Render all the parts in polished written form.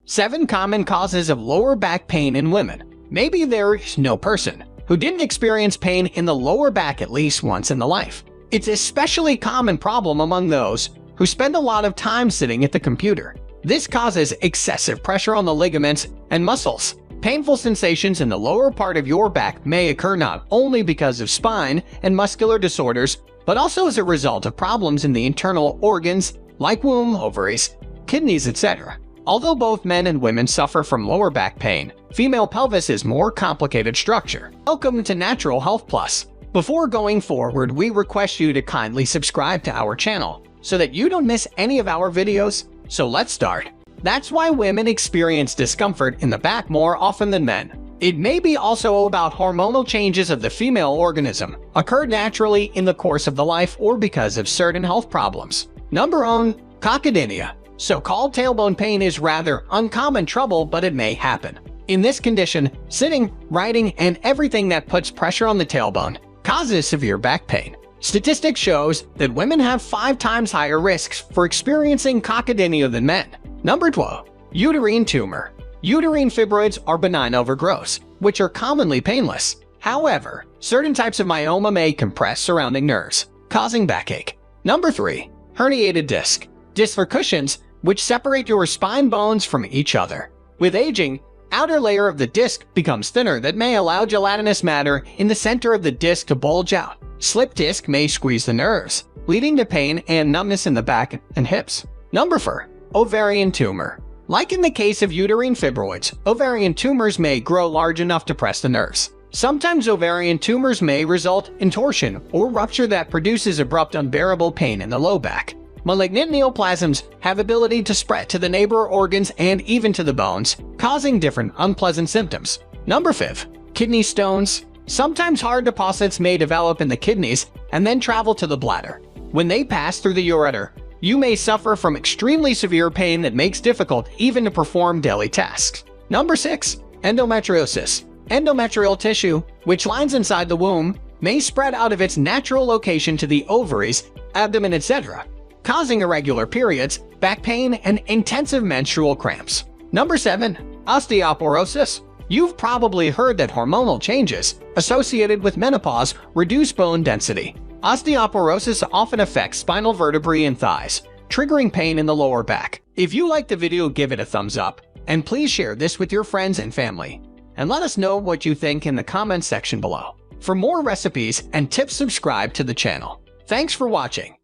7 common causes of lower back pain in women. Maybe there is no person who didn't experience pain in the lower back at least once in their life. It's an especially common problem among those who spend a lot of time sitting at the computer. This causes excessive pressure on the ligaments and muscles. Painful sensations in the lower part of your back may occur not only because of spine and muscular disorders, but also as a result of problems in the internal organs like womb, ovaries, kidneys, etc. Although both men and women suffer from lower back pain, female pelvis is more complicated structure. Welcome to Natural Health Plus. Before going forward, we request you to kindly subscribe to our channel so that you don't miss any of our videos. So let's start. That's why women experience discomfort in the back more often than men. It may be also about hormonal changes of the female organism, occur naturally in the course of the life or because of certain health problems. Number 1. Coccydynia. So-called tailbone pain is rather uncommon trouble, but it may happen. In this condition, sitting, writing, and everything that puts pressure on the tailbone causes severe back pain. Statistics shows that women have 5 times higher risks for experiencing coccydynia than men. Number 12. Uterine tumor. Uterine fibroids are benign overgrowths, which are commonly painless. However, certain types of myoma may compress surrounding nerves, causing backache. Number 3. Herniated disc. Discs are cushions which separate your spine bones from each other. With aging, outer layer of the disc becomes thinner that may allow gelatinous matter in the center of the disc to bulge out. Slip disc may squeeze the nerves, leading to pain and numbness in the back and hips. Number 4. Ovarian tumor. Like in the case of uterine fibroids, ovarian tumors may grow large enough to press the nerves. Sometimes ovarian tumors may result in torsion or rupture that produces abrupt unbearable pain in the low back. Malignant neoplasms have ability to spread to the neighbor organs and even to the bones, causing different unpleasant symptoms. Number 5. Kidney stones. Sometimes hard deposits may develop in the kidneys and then travel to the bladder. When they pass through the ureter, you may suffer from extremely severe pain that makes it difficult even to perform daily tasks. Number 6. Endometriosis. Endometrial tissue, which lines inside the womb, may spread out of its natural location to the ovaries, abdomen, etc., causing irregular periods, back pain, and intensive menstrual cramps. Number 7. Osteoporosis. You've probably heard that hormonal changes associated with menopause reduce bone density. Osteoporosis often affects spinal vertebrae and thighs, triggering pain in the lower back. If you liked the video, give it a thumbs up, and please share this with your friends and family. And let us know what you think in the comments section below. For more recipes and tips, subscribe to the channel. Thanks for watching.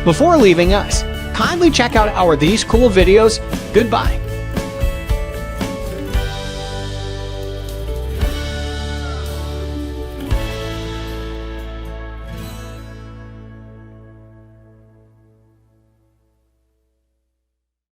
Before leaving us, kindly check out our these cool videos. Goodbye.